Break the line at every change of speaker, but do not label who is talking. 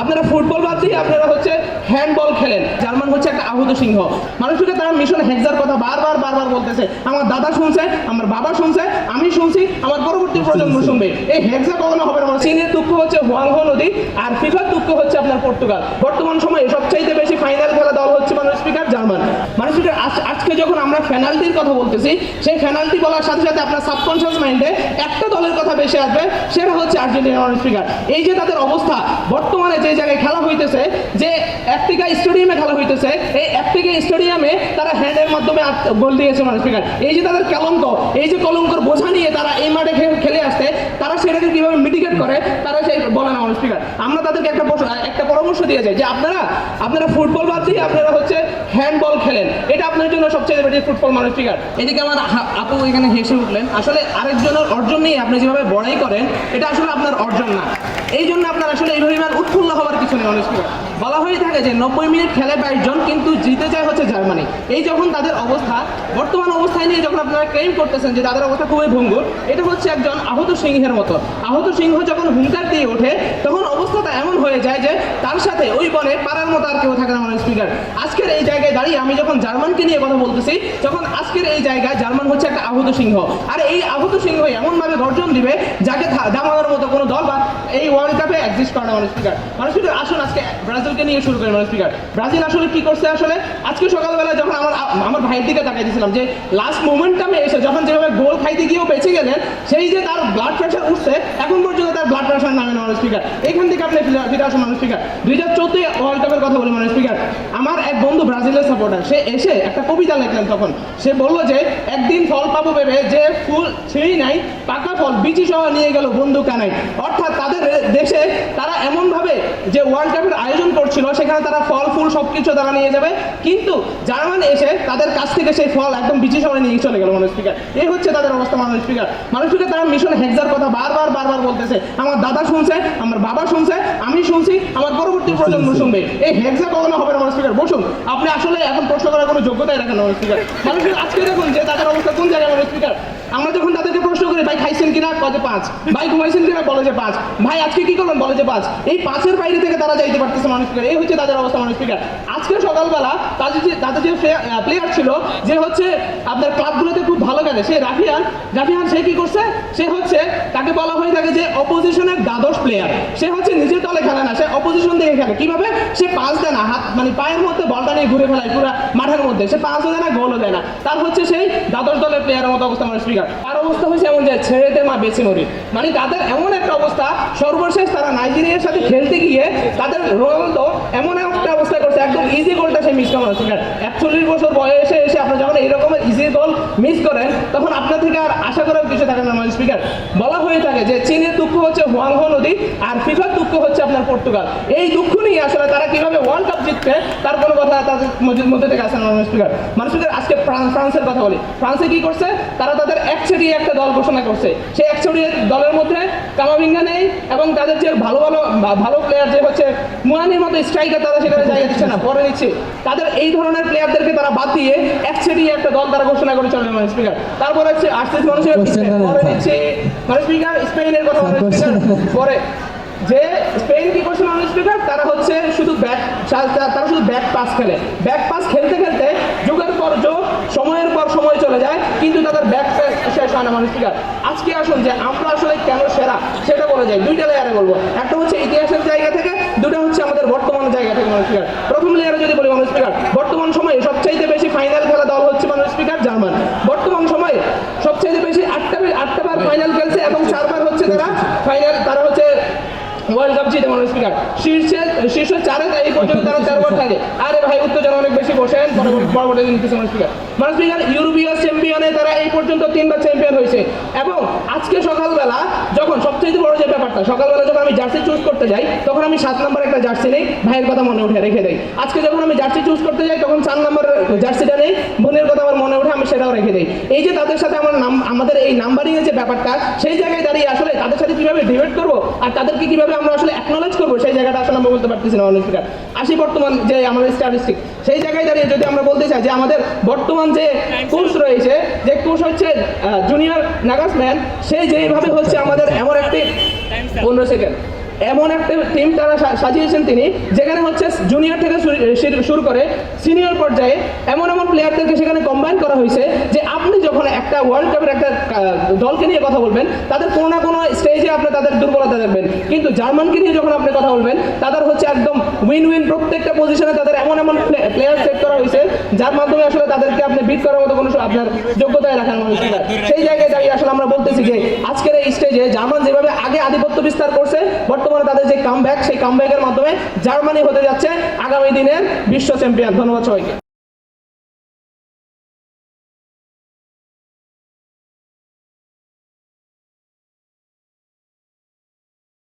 আপনারা ফুটবল বাদ দিয়ে আপনারা হচ্ছে হ্যান্ডবল খেলেন। জার্মান হচ্ছে একটা আহত সিংহ। মানুষকে তারা মিশন হেক্সার কথা বারবার বলতেছে। আমার দাদা শুনছে, আমার বাবা শুনছে, আমি শুনছি, আমার পরবর্তী প্রজন্ম শুনবে। এই হেক্সা কখনো হবে না। চীনের দুঃখ হচ্ছে হুয়াংহো নদী, আর ফিফার দুঃখ হচ্ছে আপনার পর্তুগাল। বর্তমান সময়ে সবচাইতে বেশি ফাইনাল খেলা দল হচ্ছে মানুষ স্পিকার জার্মান। মানুষকে আজকে যখন আমরা পেনাল্টির কথা বলতেছি, সেই পেনাল্টি বলার সাথে সাথে আপনার সাবকনশিয়াস মাইন্ডে একটা দলের কথা বেশি আসবে, সেটা হচ্ছে আর্জেন্টিনা মানুষ স্পিকার। এই যে তাদের অবস্থা বর্তমানে যে জায়গায় খেলা হইতেছে, যে একটিকা স্টেডিয়ামে খেলা হইতেছে, এই একটিকা স্টেডিয়ামে তারা হ্যান্ডের মাধ্যমে গোল দিয়েছে মানুষ স্পিকার। এই যে তাদের কলঙ্ক, এই যে কলঙ্কর বোঝা নিয়ে তারা এই মাঠে খেলে আসতে, তারা সেটাকে কিভাবে মিটিগেট করে তারা সেই বলে না মানুষ স্পিকার। আমরা তাদেরকে একটা পরামর্শ দিয়ে যাই যে আপনারা ফুটবল বাদ দিয়ে আপনারা হচ্ছে হ্যান্ডবল খেলেন, এটা আপনার জন্য সবচেয়ে বেশি ফুটবল মানুষ স্পিকার। এদিকে আমার আপু এখানে হেসে উঠলেন। আসলে আরেকজনের অর্জন নিয়ে আপনি যেভাবে বড়াই করেন, এটা আসলে আপনার অর্জন না। এই জন্য আপনার আসলে এই পরিমাণ উৎফুল্ল হওয়ার কিছু নেই মানুষ স্পিকার। বলা হয়ে থাকে যে 90 মিনিট খেলে 22 জন, কিন্তু জিতে যায় হচ্ছে জার্মানি। এই যখন তাদের অবস্থা, বর্তমান অবস্থায় নিয়ে যখন আপনারা ক্লেম করতেছেন যে তাদের অবস্থা খুবই ভঙ্গুর, এটা হচ্ছে একজন আহত সিংহের মতো। আহত সিংহ যখন হুঙ্কার দিয়ে ওঠে, তখন অবস্থাটা এমন হয়ে যায় যে তার সাথে ওই বনে পারার মতো আর কেউ থাকে না মানুষ স্পিকার। আজকের এই জায়গায় দাঁড়িয়ে আমি যখন জার্মানকে নিয়ে কথা বলতেছি, যখন আজকের এই জায়গায় জার্মান হচ্ছে একটা আহত সিংহ, আর এই আহত সিংহ এমনভাবে গর্জন দিবে যাকে দামানোর মতো কোনো দল বা এই ওয়ার্ল্ড কাপে এক্সিস্ট করে না মানুষ স্পিকার। মানুষ স্পিকার আসুন আজকে ব্রাজিলকে নিয়ে শুরু করি মানুষ স্পিকার। ব্রাজিল আসলে কি করছে? আসলে আজকে সকালবেলা যখন আমার ভাইয়ের দিকে তাকাই দিয়েছিলাম যে লাস্ট মোমেন্টামে এসে যখন যেভাবে গোল খাইতে গিয়েও বেঁচে গেলেন, সেই যে তার ব্লাড প্রেশার উঠছে, এখন পর্যন্ত তার ব্লাড প্রেশার নামে না মানুষ স্পিকার। এখান থেকে আপনি ফিরে আসুন মানুষ স্পিকার। 2014 ওয়ার্ল্ড কাপের কথা বলি মানুষ স্পিকার। আমার এক বন্ধু ব্রাজিলের সাপোর্টার, সে এসে একটা কবিতা লিখলেন। তখন সে বলল যে একদিন ফল পাবো ভেবে যে ফুল ছিঁড়ি নাই, পাকা ফল বিচি সহ নিয়ে গেল বন্ধু কানাই। অর্থাৎ তাদের দেশে তারা এমনভাবে যে ওয়ার্ল্ড কাপের আয়োজন করছিল, সেখানে তারা ফল ফুল সবকিছু তারা নিয়ে যাবে, কিন্তু জার্মান এসে তাদের কাছ থেকে সেই ফল একদম বিচি সহ নিয়ে চলে গেল মানুষ স্পিকার। এই হচ্ছে তাদের অবস্থা মানুষ স্পিকার। মানুষ স্পিকার তারা মিশন হেক্সার কথা বারবার বলতেছে। আমার দাদা শুনছে, আমার বাবা শুনছে, আমি শুনছি, আমার পরবর্তী প্রজন্ম শুনবে। এই হেক্সা কখনো হবে না মানুষ স্পিকার। বসুন, আপনি আসলে এখন প্রশ্ন করার কোনো যোগ্যতাই রাখেন না মানুষ স্পিকার। মানুষ আজকে দেখুন যে তাদের অবস্থা কোন জায়গায় মানুষ স্পিকার। আমরা যখন তাদেরকে প্রশ্ন করি, ভাই খাইছেন কিনা, কজে 5, ভাই ঘুমাইছেন কিনা, বলে যে 5, ভাই আজকে কি করলেন, বলে যে 5। এই 5-এর বাইরে থেকে তারা যাইতে পারতেছে মানুষ স্পিকার। এই হচ্ছে তাদের অবস্থা মানুষ স্পিকার। আজকে সকালবেলা তাদের যে প্লেয়ার ছিল, যে হচ্ছে আপনার ক্লাবগুলোতে খুব ভালো খেলে, সে রাফিয়ান সে কি করছে, সে হচ্ছে তাকে বলা হয়ে থাকে যে অপোজিশনের দ্বাদশ প্লেয়ার। সে হচ্ছে নিজের দলে খেলে না, সে অপোজিশন থেকে খেলে। কিভাবে? সে পাস দেয় না, হাত মানে পায়ের মধ্যে বলটা নিয়ে ঘুরে ফেলায় পুরো মাঠের মধ্যে। সে পাসও দেয় না, গোলও দেয় না। তার হচ্ছে সেই দ্বাদশ দলের প্লেয়ারের মতো অবস্থা মানুষ স্পিকার। তার অবস্থা হচ্ছে এমন যে ছেড়েতে মা বেছে মরি। মানে তাদের এমন একটা অবস্থা, সর্বশেষ তারা নাইজেরিয়ার সাথে খেলতে গিয়ে তাদের রোনালদো এমন একটা অবস্থা করছে, একদম ইজি গোলটা সে মিস করে মানুষ স্পিকার। 41 বছর বয়সে এসে আপনি যখন এই রকমের ইজি গোল মিস করেন, তখন আপনার থেকে আর আশা করার কিছু থাকে না মানুষ স্পিকার। বলা হয়ে থাকে যে চীনের দুঃখ হচ্ছে হুয়াংহো নদী, আর ফিফার দুঃখ হচ্ছে আপনার পর্তুগাল। এই দুঃখ নিয়ে আসলে তারা কিভাবে ওয়ার্ল্ড কাপ জিতবে তার কোনো কথা তাদের মধ্যে থেকে আসে না মানুষ স্পিকার। মানুষ স্পিকার আজকে ফ্রান্সের কথা বলি। ফ্রান্সে কি করছে? তারা তাদের একচেটিয়া একটা দল ঘোষণা করছে। সেই একচেটিয়া দলের মধ্যে কামাভিঙ্গা নেই, এবং তাদের যে ভালো প্লেয়ার যে হচ্ছে মুয়ানির মতো স্ট্রাইকার, তারা সেখানে জায়গা দিচ্ছে না, পরে নিচ্ছে। তাদের এই ধরনের প্লেয়ারদেরকে তারা বাদ দিয়ে একচেটিয়া একটা দল তারা ঘোষণা করে চলে মানুষ স্পিকার। তারপরে হচ্ছে আর্সেস মানুষের পরে নিচ্ছে মানুষ স্পিকার। স্পেনের কথা মানুষ স্পিকার পরে যে স্পেন কি করছে মানুষ স্পিকার, তারা হচ্ছে শুধু ব্যাক পাস খেলে। ব্যাক পাস খেলতে খেলতে যুগের পর যুগ, সময়ের পর সময় চলে যায়, কিন্তু তাদের ব্যাক শেষ হয় না মানুষ স্পিকার। আজকে আসুন যে আমরা আসলে কেন সেরা সেটা বলে যাই। দুইটা লেয়ারে বলবো, একটা হচ্ছে ইতিহাসের জায়গা থেকে, দুটো হচ্ছে আমাদের বর্তমান জায়গা থেকে মানুষ স্পিকার। প্রথম লেয়ারে যদি বলি মানুষ স্পিকার, বর্তমান সময়ে সবচাইতে বেশি ফাইনাল খেলা দল হচ্ছে মানুষ স্পিকার জার্মান। বর্তমান সময়ে সবচাইতে বেশি 8 বার ফাইনাল খেলছে, এবং 4 বার হচ্ছে তারা হচ্ছে ওয়ার্ল্ড কাপ জিতে মানুষ স্পিকার। শীর্ষ 4-এ এই পর্যন্ত তারা 4 বার থাকে। আরে ভাই উত্তেজনা অনেক বেশি, বসেন, পরবর্তী দিন কিছু মানুষ স্পিকার। মানুষ স্পিকার ইউরোপীয় চ্যাম্পিয়নে তারা এই পর্যন্ত 3 বার চ্যাম্পিয়ন হয়েছে। এবং আজকে সকালবেলা যখন সবচেয়ে বড় যে ব্যাপারটা, সকালবেলা যখন আমি জার্সি চুজ করতে যাই, তখন আমি 7 নম্বর একটা জার্সি নেই, ভাইয়ের কথা মনে উঠে রেখে দেই। আজকে যখন আমি জার্সি চুজ করতে যাই, তখন 4 নম্বরের জার্সিটা নেই, বোনের কথা আমার মনে উঠে, আমি সেটাও রেখে দেই। এই যে তাদের সাথে আমাদের এই নাম্বারিং এর যে ব্যাপারটা, সেই জায়গায় দাঁড়িয়ে আসলে তাদের সাথে কিভাবে ডিবেট করবো আর তাদেরকে কিভাবে আমরা আসলে অ্যাকনোলেজ করবো, সেই জায়গাটা আসলে আমরা বলতে পারতেছি না মানুষ স্পিকার। আসি বর্তমান যে আমাদের স্ট্যাটিস্টিক, সেই জায়গায় দাঁড়িয়ে যদি আমরা বলতে চাই যে আমাদের বর্তমান যে কোর্স রয়েছে, যে কোর্স হচ্ছে জুনিয়র নাগাসম্যান, সে যেভাবে হচ্ছে আমাদের এমন একটি 15 সেকেন্ড এমন একটা টিম তারা সাজিয়েছেন তিনি, যেখানে হচ্ছে জুনিয়র থেকে শুরু করে সিনিয়র পর্যায়ে এমন এমন প্লেয়ারদেরকে সেখানে কম্বাইন করা হয়েছে যে আপনি যখন একটা ওয়ার্ল্ড কাপের একটা দলকে নিয়ে কথা বলবেন, তাদের কোনো না কোনো স্টেজে আপনি তাদের দুর্বলতা দেখবেন, কিন্তু জার্মানকে নিয়ে যখন আপনি কথা বলবেন তাদের হচ্ছে একদম উইন উইন, প্রত্যেকটা পজিশনে তাদের এমন এমন প্লেয়ার সেট করা হয়েছে যার মাধ্যমে আসলে তাদেরকে আপনি বিট করার মতো কোনো আপনার যোগ্যতায় রাখার মানুষ। সেই জায়গায় দাঁড়িয়ে আসলে আমরা বলতেছি যে আজকের এই স্টেজে জার্মান যেভাবে আগে আধিপত্য বিস্তার করছে, বর্তমানে তাদের যে কামব্যাক, সেই কামব্যাকের মাধ্যমে জার্মানি হতে যাচ্ছে আগামী দিনের বিশ্ব চ্যাম্পিয়ন। ধন্যবাদ সবাইকে।